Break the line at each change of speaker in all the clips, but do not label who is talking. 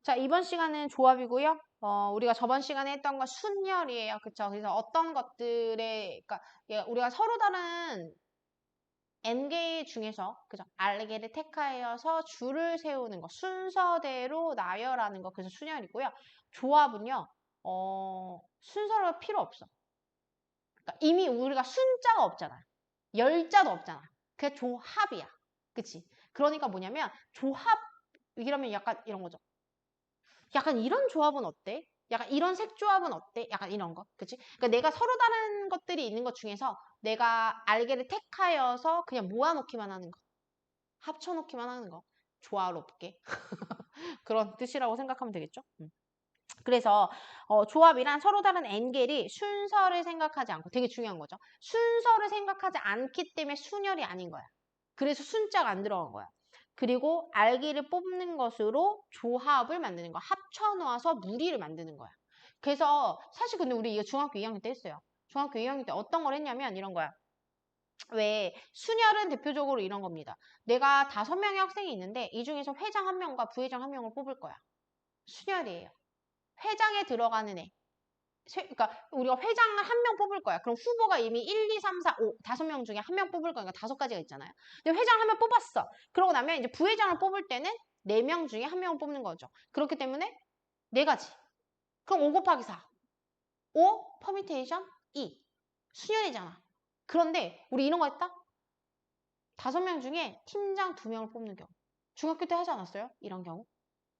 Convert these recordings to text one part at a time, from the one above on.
자, 이번 시간은 조합이고요. 우리가 저번 시간에 했던 건 순열이에요. 그쵸? 그래서 어떤 것들에, 그러니까 우리가 서로 다른 n개 중에서, 그죠? 알개를 택하여서 줄을 세우는 거, 순서대로 나열하는 거, 그래서 순열이고요. 조합은요, 순서가 필요 없어. 그러니까 이미 우리가 순자가 없잖아. 열자도 없잖아. 그게 조합이야. 그치? 그러니까 뭐냐면, 조합, 이러면 약간 이런 거죠. 약간 이런 조합은 어때? 약간 이런 색 조합은 어때? 약간 이런 거. 그치? 그러니까 내가 서로 다른 것들이 있는 것 중에서 내가 알개를 택하여서 그냥 모아놓기만 하는 거. 합쳐놓기만 하는 거. 조화롭게. 그런 뜻이라고 생각하면 되겠죠? 그래서 조합이란 서로 다른 n개리 순서를 생각하지 않고 되게 중요한 거죠. 순서를 생각하지 않기 때문에 순열이 아닌 거야. 그래서 순자가 안 들어간 거야. 그리고 알기를 뽑는 것으로 조합을 만드는 거. 합쳐 놓아서 무리를 만드는 거야. 그래서 사실 근데 우리 이거 중학교 2학년 때 했어요. 중학교 2학년 때 어떤 걸 했냐면 이런 거야. 왜 순열은 대표적으로 이런 겁니다. 내가 5명의 학생이 있는데 이 중에서 회장 1명과 부회장 1명을 뽑을 거야. 순열이에요. 회장에 들어가는 애. 그러니까 우리가 회장을 1명 뽑을 거야. 그럼 후보가 이미 1, 2, 3, 4, 5, 5명 중에 1명 뽑을 거니까 5가지가 있잖아요. 근데 회장을 1명 뽑았어. 그러고 나면 이제 부회장을 뽑을 때는 4명 중에 1명을 뽑는 거죠. 그렇기 때문에 4가지. 그럼 5 곱하기 4. 5 퍼미테이션 2. 수년이잖아. 그런데 우리 이런 거 했다? 5명 중에 팀장 2명을 뽑는 경우. 중학교 때 하지 않았어요? 이런 경우.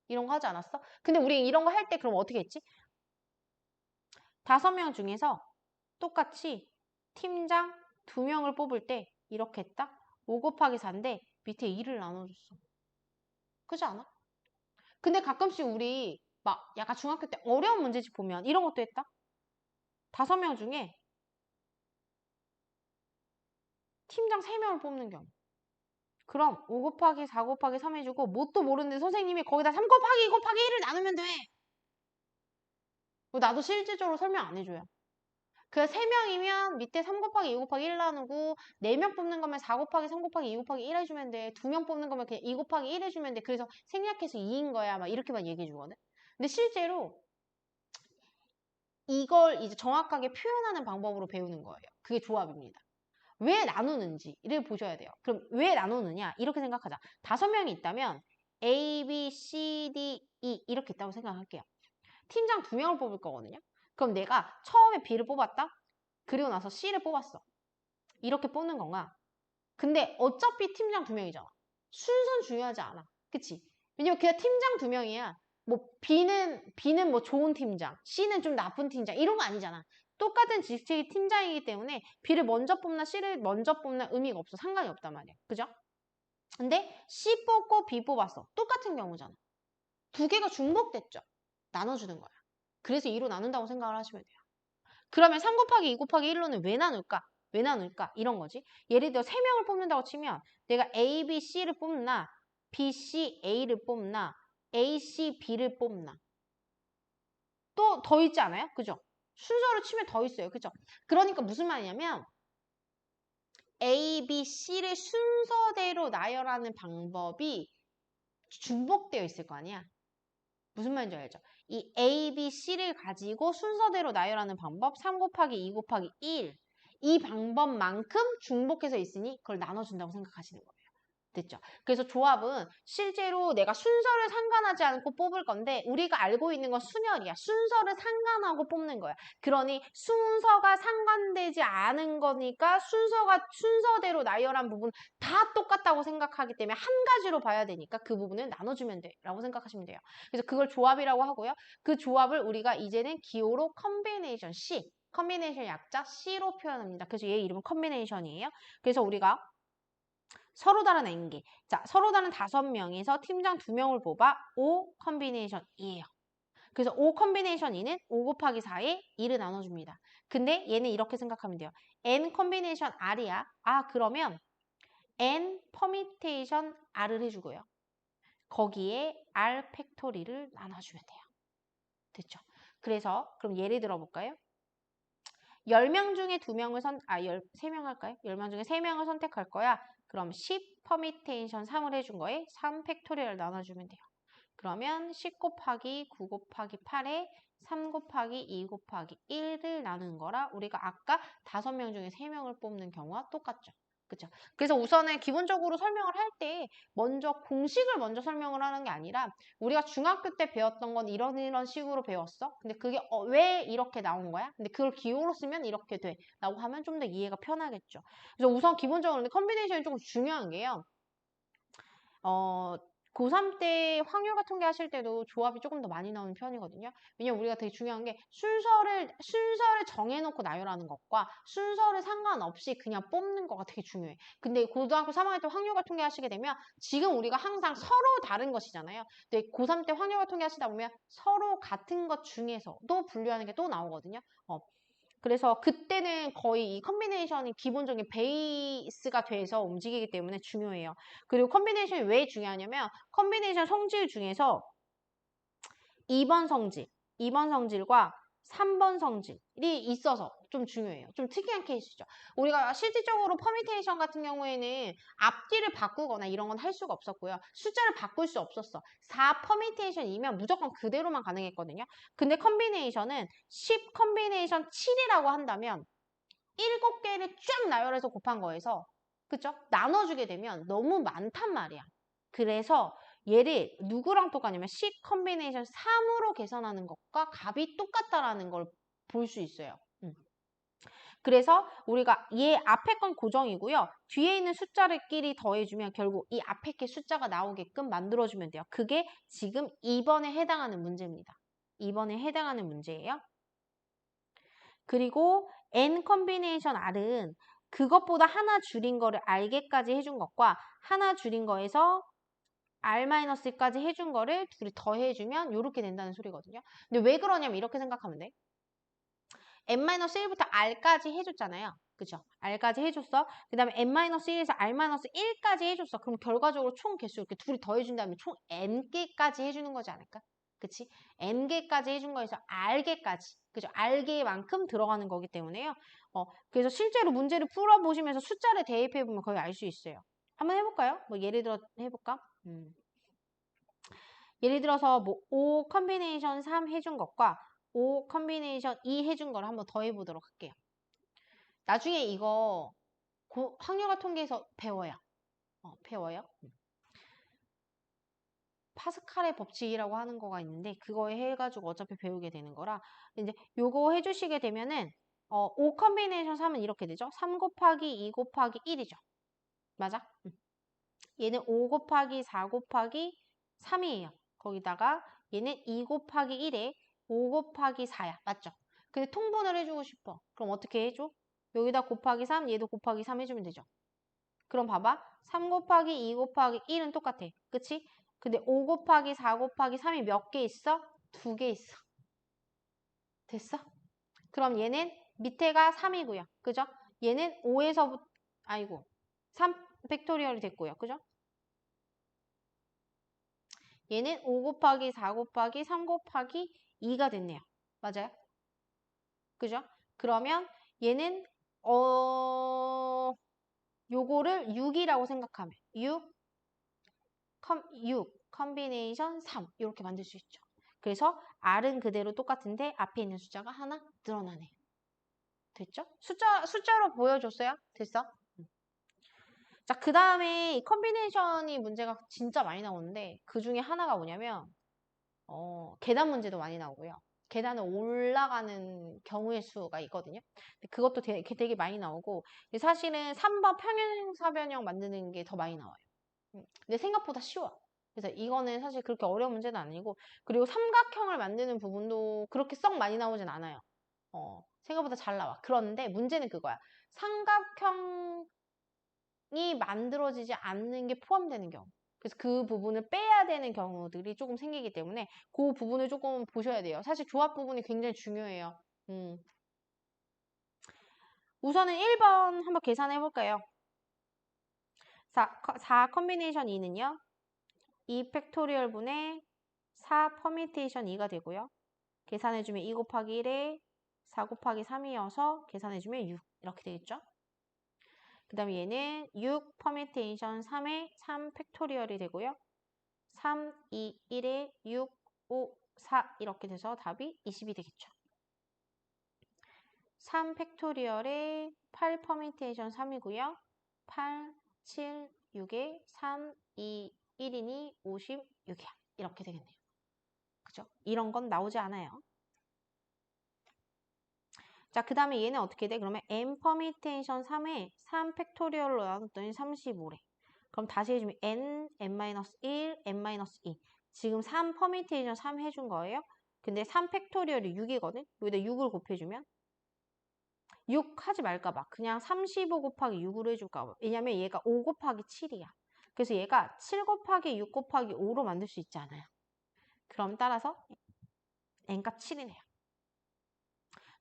이런 거 하지 않았어? 근데 우리 이런 거 할 때 그럼 어떻게 했지? 5명 중에서 똑같이 팀장 2명을 뽑을 때 이렇게 했다? 5 곱하기 4인데 밑에 2를 나눠줬어. 그렇지 않아? 근데 가끔씩 우리 막 약간 중학교 때 어려운 문제집 보면 이런 것도 했다? 5명 중에 팀장 3명을 뽑는 경우. 그럼 5 곱하기 4 곱하기 3 해주고 뭣도 모르는데 선생님이 거기다 3 곱하기 2 곱하기 1을 나누면 돼. 나도 실질적으로 설명 안 해줘요. 그 3명이면 밑에 3 곱하기 2 곱하기 1 나누고 4명 뽑는 거면 4 곱하기 3 곱하기 2 곱하기 1 해주면 돼. 2명 뽑는 거면 그냥 2 곱하기 1 해주면 돼. 그래서 생략해서 2인 거야. 막 이렇게만 얘기해 주거든. 근데 실제로 이걸 이제 정확하게 표현하는 방법으로 배우는 거예요. 그게 조합입니다. 왜 나누는지를 보셔야 돼요. 그럼 왜 나누느냐? 이렇게 생각하자. 5명이 있다면 A, B, C, D, E 이렇게 있다고 생각할게요. 팀장 2명을 뽑을 거거든요. 그럼 내가 처음에 B를 뽑았다? 그리고 나서 C를 뽑았어. 이렇게 뽑는 건가? 근데 어차피 팀장 2명이잖아. 순서는 중요하지 않아. 그치? 왜냐면 그냥 팀장 2명이야. 뭐 B는 뭐 좋은 팀장, C는 좀 나쁜 팀장 이런 거 아니잖아. 똑같은 직책의 팀장이기 때문에 B를 먼저 뽑나 C를 먼저 뽑나 의미가 없어. 상관이 없단 말이야. 그죠? 근데 C 뽑고 B 뽑았어. 똑같은 경우잖아. 2개가 중복됐죠. 나눠주는 거야. 그래서 2로 나눈다고 생각을 하시면 돼요. 그러면 3 곱하기 2 곱하기 1로는 왜 나눌까? 왜 나눌까? 이런 거지. 예를 들어 3명을 뽑는다고 치면 내가 A, B, C를 뽑나 B, C, A를 뽑나 A, C, B를 뽑나 또 더 있지 않아요? 그죠? 순서로 치면 더 있어요. 그죠? 그러니까 무슨 말이냐면 A, B, C를 순서대로 나열하는 방법이 중복되어 있을 거 아니야? 무슨 말인지 알죠? 이 A, B, C를 가지고 순서대로 나열하는 방법 3 곱하기 2 곱하기 1 이 방법만큼 중복해서 있으니 그걸 나눠준다고 생각하시는 거예요. 됐죠? 그래서 조합은 실제로 내가 순서를 상관하지 않고 뽑을 건데 우리가 알고 있는 건 순열이야. 순서를 상관하고 뽑는 거야. 그러니 순서가 상관되지 않은 거니까 순서대로 나열한 부분 다 똑같다고 생각하기 때문에 한 가지로 봐야 되니까 그 부분을 나눠주면 돼 라고 생각하시면 돼요. 그래서 그걸 조합이라고 하고요. 그 조합을 우리가 이제는 기호로 컨비네이션 C 컨비네이션 약자 C로 표현합니다. 그래서 얘 이름은 컨비네이션이에요. 그래서 우리가 서로 다른 n개. 자, 서로 다른 5명에서 팀장 2명을 뽑아 5 컨비네이션이에요. 그래서 5 컨비네이션 2는 5 곱하기 4에 2를 나눠줍니다. 근데 얘는 이렇게 생각하면 돼요. n 컨비네이션 r이야. 아, 그러면 n 퍼미테이션 r을 해주고요. 거기에 r 팩토리를 나눠주면 돼요. 됐죠? 그래서 그럼 예를 들어볼까요? 10명 중에 2명을 3명 할까요? 10명 중에 3명을 선택할 거야. 그럼 10 퍼미테이션 3을 해준 거에 3 팩토리얼 나눠주면 돼요. 그러면 10 곱하기 9 곱하기 8에 3 곱하기 2 곱하기 1을 나누는 거라 우리가 아까 5명 중에 3명을 뽑는 경우와 똑같죠. 그쵸? 그래서 우선은 기본적으로 설명을 할 때 먼저 공식을 먼저 설명을 하는 게 아니라 우리가 중학교 때 배웠던 건 이런 식으로 배웠어. 근데 그게 왜 이렇게 나온 거야? 근데 그걸 기호로 쓰면 이렇게 돼. 라고 하면 좀 더 이해가 편하겠죠. 그래서 우선 기본적으로 컨비네이션이 조금 중요한 게요. 고3 때 확률과 통계 하실 때도 조합이 조금 더 많이 나오는 편이거든요. 왜냐면 우리가 되게 중요한 게 순서를 정해놓고 나열하는 것과 순서를 상관없이 그냥 뽑는 거가 되게 중요해. 근데 고등학교 3학년 때 확률과 통계 하시게 되면 지금 우리가 항상 서로 다른 것이잖아요. 근데 고3 때 확률과 통계 하시다 보면 서로 같은 것 중에서도 분류하는 게 또 나오거든요. 그래서 그때는 거의 이 컨비네이션이 기본적인 베이스가 돼서 움직이기 때문에 중요해요. 그리고 컨비네이션이 왜 중요하냐면 컨비네이션 성질 중에서 2번 성질과 3번 성질이 있어서 좀 중요해요. 좀 특이한 케이스죠. 우리가 실질적으로 퍼미테이션 같은 경우에는 앞뒤를 바꾸거나 이런 건 할 수가 없었고요. 숫자를 바꿀 수 없었어. 4 퍼미테이션이면 무조건 그대로만 가능했거든요. 근데 컨비네이션은 10 컨비네이션 7이라고 한다면 7개를 쫙 나열해서 곱한 거에서 그쵸? 나눠주게 되면 너무 많단 말이야. 그래서 얘를 누구랑 똑같냐면 C 컨비네이션 3으로 계산하는 것과 값이 똑같다라는 걸 볼 수 있어요. 그래서 우리가 얘 앞에 건 고정이고요. 뒤에 있는 숫자를끼리 더해주면 결국 이 앞에 게 숫자가 나오게끔 만들어주면 돼요. 그게 지금 2번에 해당하는 문제입니다. 2번에 해당하는 문제예요. 그리고 N 컨비네이션 R은 그것보다 하나 줄인 거를 R개까지 해준 것과 하나 줄인 거에서 R-까지 해준 거를 둘이 더해주면 이렇게 된다는 소리거든요. 근데 왜 그러냐면 이렇게 생각하면 돼. N-1부터 R까지 해줬잖아요. 그죠? R까지 해줬어. 그 다음에 N-1에서 R-1까지 해줬어. 그럼 결과적으로 총 개수 이렇게 둘이 더해준다면 총 N개까지 해주는 거지 않을까? 그치? N개까지 해준 거에서 R개까지. 그죠? R개만큼 들어가는 거기 때문에요. 그래서 실제로 문제를 풀어보시면서 숫자를 대입해보면 거의 알 수 있어요. 한번 해볼까요? 뭐 예를 들어 해볼까? 예를 들어서 뭐 5 컨비네이션 3 해준 것과 5 컨비네이션 2 해준 걸 한번 더 해보도록 할게요. 나중에 이거 확률과 통계에서 배워요. 배워요. 파스칼의 법칙이라고 하는 거가 있는데 그거에 해가지고 어차피 배우게 되는 거라 이제 요거 해주시게 되면은 5 컨비네이션 3은 이렇게 되죠. 3 곱하기 2 곱하기 1이죠. 맞아? 얘는 5 곱하기 4 곱하기 3이에요. 거기다가 얘는 2 곱하기 1에 5 곱하기 4야. 맞죠? 근데 통분을 해주고 싶어. 그럼 어떻게 해줘? 여기다 곱하기 3, 얘도 곱하기 3 해주면 되죠. 그럼 봐봐. 3 곱하기 2 곱하기 1은 똑같아. 그치? 근데 5 곱하기 4 곱하기 3이 몇 개 있어? 2개 있어. 됐어? 그럼 얘는 밑에가 3이고요. 그죠? 얘는 5에서부터, 아이고, 3 팩토리얼이 됐고요. 그죠? 얘는 5 곱하기 4 곱하기 3 곱하기 2가 됐네요. 맞아요? 그죠? 그러면 얘는 요거를 6이라고 생각하면 6 컨비네이션 3 이렇게 만들 수 있죠. 그래서 R은 그대로 똑같은데 앞에 있는 숫자가 하나 늘어나네요. 됐죠? 숫자로 보여줬어요? 됐어? 자, 그 다음에 컨비네이션이 문제가 진짜 많이 나오는데 그 중에 하나가 뭐냐면 계단 문제도 많이 나오고요. 계단을 올라가는 경우의 수가 있거든요. 그것도 되게 많이 나오고 사실은 3번 평행사변형 만드는 게 더 많이 나와요. 근데 생각보다 쉬워. 그래서 이거는 사실 그렇게 어려운 문제는 아니고 그리고 삼각형을 만드는 부분도 그렇게 썩 많이 나오진 않아요. 생각보다 잘 나와. 그런데 문제는 그거야. 삼각형이 만들어지지 않는 게 포함되는 경우. 그래서 그 부분을 빼야 되는 경우들이 조금 생기기 때문에 그 부분을 조금 보셔야 돼요. 사실 조합 부분이 굉장히 중요해요. 우선은 1번 한번 계산해 볼까요? 4 컨비네이션 2는요. 2 팩토리얼 분의 4 퍼미테이션 2가 되고요. 계산해주면 2 곱하기 1에 4 곱하기 3이어서 계산해주면 6 이렇게 되겠죠? 그 다음에 얘는 6 퍼미테이션 3에 3 팩토리얼이 되고요. 3, 2, 1에 6, 5, 4 이렇게 돼서 답이 20이 되겠죠. 3 팩토리얼에 8 퍼미테이션 3이고요. 8, 7, 6에 3, 2, 1이니 56이야. 이렇게 되겠네요. 그죠? 이런 건 나오지 않아요. 자, 그 다음에 얘는 어떻게 돼? 그러면 n 퍼미테이션 3에 3 팩토리얼로 나눴더니 35래. 그럼 다시 해주면 n, n-1, n-2. 지금 3 퍼미테이션 3 해준 거예요. 근데 3 팩토리얼이 6이거든? 여기다 6을 곱해주면 6 하지 말까봐. 그냥 35 곱하기 6으로 해줄까봐. 왜냐면 얘가 5 곱하기 7이야. 그래서 얘가 7 곱하기 6 곱하기 5로 만들 수 있지 않아요. 그럼 따라서 n값 7이네요.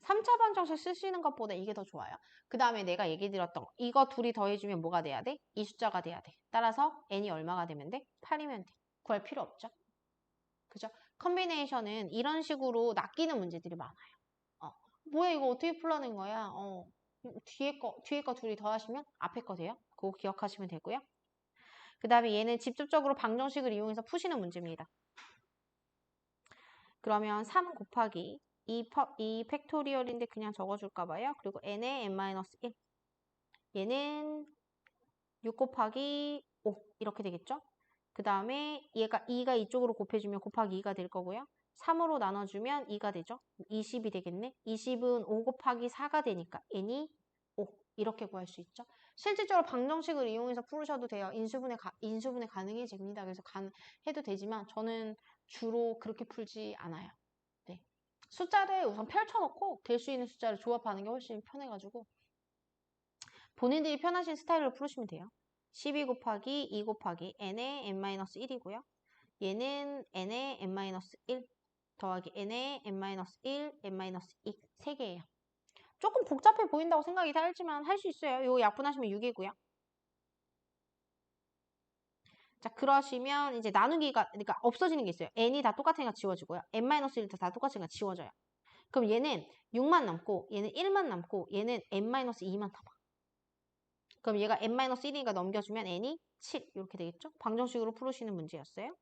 3차 방정식 쓰시는 것보다 이게 더 좋아요. 그 다음에 내가 얘기 드렸던 거. 이거 둘이 더해주면 뭐가 돼야 돼? 이 숫자가 돼야 돼. 따라서 n이 얼마가 되면 돼? 8이면 돼. 구할 필요 없죠. 그죠? 컨비네이션은 이런 식으로 낚이는 문제들이 많아요. 뭐야 이거 어떻게 풀어낸 거야? 뒤에 거 둘이 더하시면 앞에 거 돼요. 그거 기억하시면 되고요. 그 다음에 얘는 직접적으로 방정식을 이용해서 푸시는 문제입니다. 그러면 3 곱하기 2 팩토리얼인데 그냥 적어줄까 봐요. 그리고 n에 n-1. 얘는 6 곱하기 5 이렇게 되겠죠? 그 다음에 얘가 2가 이쪽으로 곱해주면 곱하기 2가 될 거고요. 3으로 나눠주면 2가 되죠? 20이 되겠네? 20은 5 곱하기 4가 되니까 n이 5 이렇게 구할 수 있죠? 실질적으로 방정식을 이용해서 풀으셔도 돼요. 인수분해 가능해집니다. 그래서 해도 되지만 저는 주로 그렇게 풀지 않아요. 네. 숫자를 우선 펼쳐놓고 될 수 있는 숫자를 조합하는 게 훨씬 편해가지고 본인들이 편하신 스타일로 풀으시면 돼요. 12 곱하기 2 곱하기 n의 n-1이고요. 얘는 n의 n-1 더하기 n의 n-1, n-2 3개예요. 조금 복잡해 보인다고 생각이 들지만 할 수 있어요. 이거 약분하시면 6이고요. 자, 그러시면 이제 나누기가 그러니까 없어지는 게 있어요. n이 다 똑같으니까 지워지고요. n-1도 다 똑같으니까 지워져요. 그럼 얘는 6만 남고 얘는 1만 남고 얘는 n-2만 남아. 그럼 얘가 n-1이니까 넘겨주면 n이 7 이렇게 되겠죠? 방정식으로 풀으시는 문제였어요.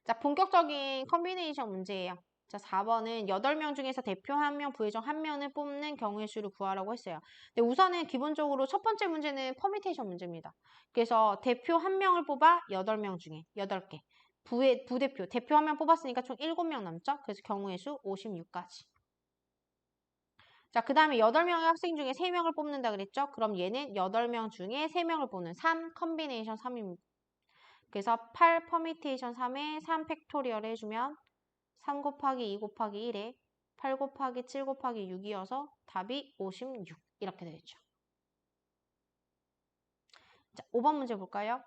자, 본격적인 컨비네이션 문제예요. 자, 4번은 8명 중에서 대표 1명, 부회장 1명을 뽑는 경우의 수를 구하라고 했어요. 근데 우선은 기본적으로 첫 번째 문제는 퍼미테이션 문제입니다. 그래서 대표 1명을 뽑아 8명 중에 8개. 부대표, 대표 1명 뽑았으니까 총 7명 남죠? 그래서 경우의 수 56까지. 자, 그 다음에 8명의 학생 중에 3명을 뽑는다 그랬죠? 그럼 얘는 8명 중에 3명을 뽑는 3 컨비네이션 3입니다. 그래서 8 퍼미테이션 3에 3 팩토리얼 해주면 3 곱하기 2 곱하기 1에 8 곱하기 7 곱하기 6이어서 답이 56 이렇게 되겠죠. 자, 5번 문제 볼까요?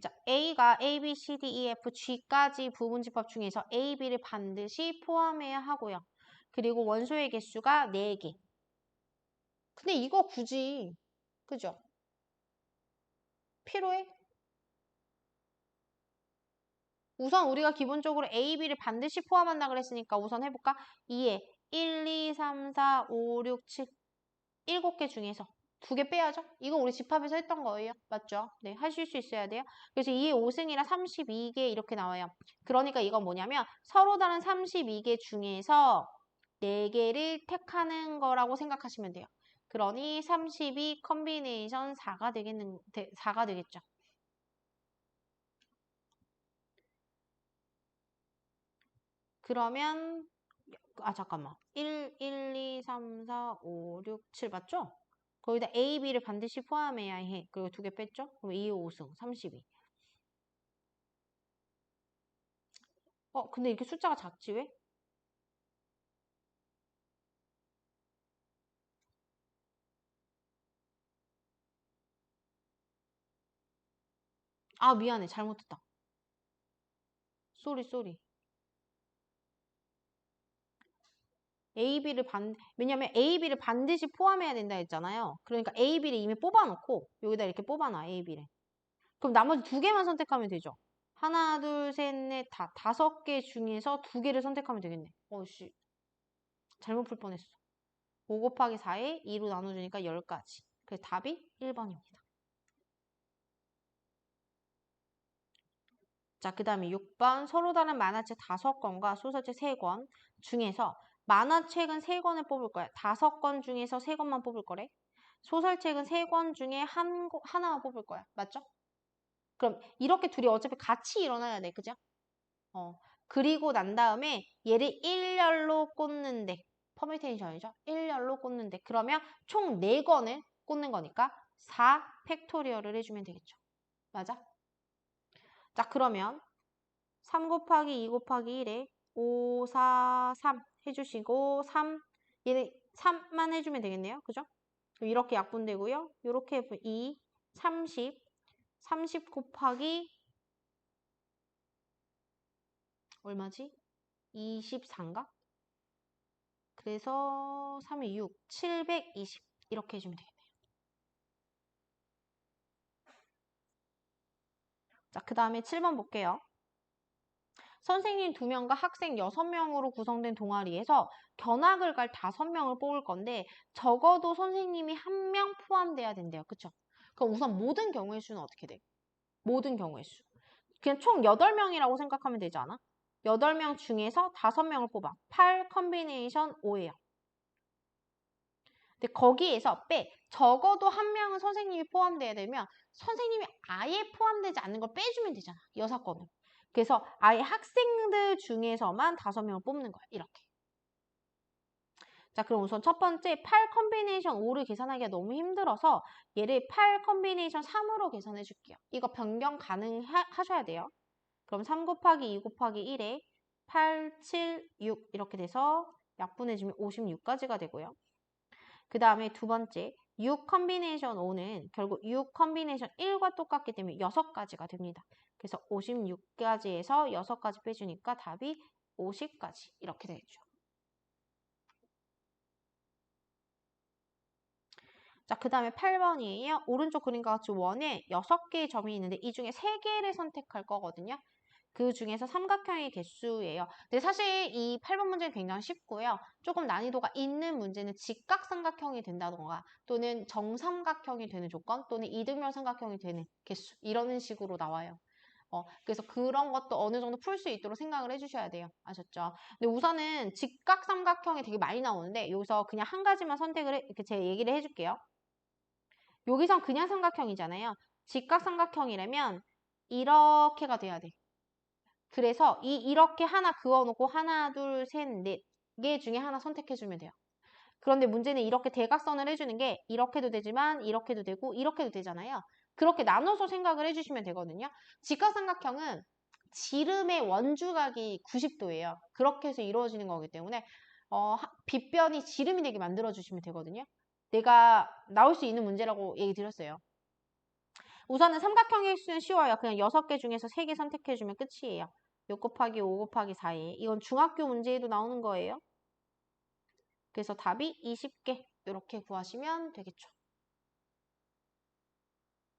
자, A가 A, B, C, D, E, F, G까지 부분집합 중에서 A, B를 반드시 포함해야 하고요. 그리고 원소의 개수가 4개. 근데 이거 굳이 그죠? 필요해? 우선 우리가 기본적으로 A, B를 반드시 포함한다 그랬으니까 우선 해볼까? 2에 1, 2, 3, 4, 5, 6, 7 7개 중에서 2개 빼야죠? 이거 우리 집합에서 했던 거예요. 맞죠? 네, 하실 수 있어야 돼요. 그래서 2의 5승이라 32개 이렇게 나와요. 그러니까 이건 뭐냐면 서로 다른 32개 중에서 4개를 택하는 거라고 생각하시면 돼요. 그러니 32 컨비네이션 4가 되겠죠. 그러면 잠깐만. 1, 2, 3, 4, 5, 6, 7 맞죠? 거기다 A, B를 반드시 포함해야 해. 그리고 2개 뺐죠? 그럼 2, 5승, 32. 근데 이렇게 숫자가 작지 왜? 아, 미안해. 잘못했다. 쏘리. 왜냐면 A, B를 반드시 포함해야 된다 했잖아요. 그러니까 A, B를 이미 뽑아놓고 여기다 이렇게 뽑아놔, A, B를. 그럼 나머지 2개만 선택하면 되죠. 하나, 둘, 셋, 넷, 5개 중에서 2개를 선택하면 되겠네. 씨. 잘못 풀 뻔했어. 5 곱하기 4에 2로 나눠주니까 10가지. 그래서 답이 1번입니다. 자, 그 다음에 6번. 서로 다른 만화책 5권과 소설책 3권 중에서 만화책은 3권을 뽑을 거야. 5권 중에서 3권만 뽑을 거래. 소설책은 3권 중에 하나만 뽑을 거야. 맞죠? 그럼 이렇게 둘이 어차피 같이 일어나야 돼. 그죠? 그리고 난 다음에 얘를 일렬로 꽂는데 퍼뮤테이션이죠. 일렬로 꽂는데 그러면 총 4권을 꽂는 거니까 4 팩토리얼을 해주면 되겠죠. 맞아? 자, 그러면 3 곱하기 2 곱하기 1에 5, 4, 3 해주시고 3, 얘는 3만 해주면 되겠네요. 그죠? 이렇게 약분되고요. 이렇게 2, 30 곱하기 얼마지? 24인가? 그래서 3이 6, 720 이렇게 해주면 되겠네요. 자, 그 다음에 7번 볼게요. 선생님 2명과 학생 6명으로 구성된 동아리에서 견학을 갈 5명을 뽑을 건데 적어도 선생님이 1명 포함돼야 된대요. 그쵸? 그럼 우선 모든 경우의 수는 어떻게 돼? 모든 경우의 수. 그냥 총 8명이라고 생각하면 되지 않아? 8명 중에서 5명을 뽑아. 8 컨비네이션 5예요. 근데 거기에서 적어도 1명은 선생님이 포함돼야 되면 선생님이 아예 포함되지 않는 걸 빼주면 되잖아. 여사건을. 그래서 아예 학생들 중에서만 5명을 뽑는 거야. 이렇게. 자, 그럼 우선 첫 번째 8 컨비네이션 5를 계산하기가 너무 힘들어서 얘를 8 컨비네이션 3으로 계산해 줄게요. 이거 변경 가능하셔야 돼요. 그럼 3 곱하기 2 곱하기 1에 8, 7, 6 이렇게 돼서 약분해주면 56까지가 되고요. 그 다음에 두 번째 6 컨비네이션 5는 결국 6 컨비네이션 1과 똑같기 때문에 6가지가 됩니다. 그래서 56가지에서 6가지 빼주니까 답이 50까지 이렇게 되죠. 자, 그 다음에 8번이에요. 오른쪽 그림과 같이 원에 6개의 점이 있는데 이 중에 3개를 선택할 거거든요. 그 중에서 삼각형의 개수예요. 근데 사실 이 8번 문제는 굉장히 쉽고요. 조금 난이도가 있는 문제는 직각삼각형이 된다던가 또는 정삼각형이 되는 조건 또는 이등변 삼각형이 되는 개수 이런 식으로 나와요. 그래서 그런 것도 어느 정도 풀 수 있도록 생각을 해주셔야 돼요. 아셨죠? 근데 우선은 직각삼각형이 되게 많이 나오는데 여기서 그냥 한 가지만 이렇게 제가 얘기를 해줄게요. 여기선 그냥 삼각형이잖아요. 직각삼각형이라면 이렇게가 돼야 돼. 그래서 이렇게 하나 그어놓고 하나, 둘, 셋, 넷 개 중에 하나 선택해주면 돼요. 그런데 문제는 이렇게 대각선을 해주는 게 이렇게도 되지만 이렇게도 되고 이렇게도 되잖아요. 그렇게 나눠서 생각을 해주시면 되거든요. 직각삼각형은 지름의 원주각이 90도예요. 그렇게 해서 이루어지는 거기 때문에 빗변이 지름이 되게 만들어주시면 되거든요. 내가 나올 수 있는 문제라고 얘기 드렸어요. 우선은 삼각형의 수는 쉬워요. 그냥 6개 중에서 3개 선택해주면 끝이에요. 6 곱하기 5 곱하기 4에 이건 중학교 문제에도 나오는 거예요. 그래서 답이 20개 이렇게 구하시면 되겠죠.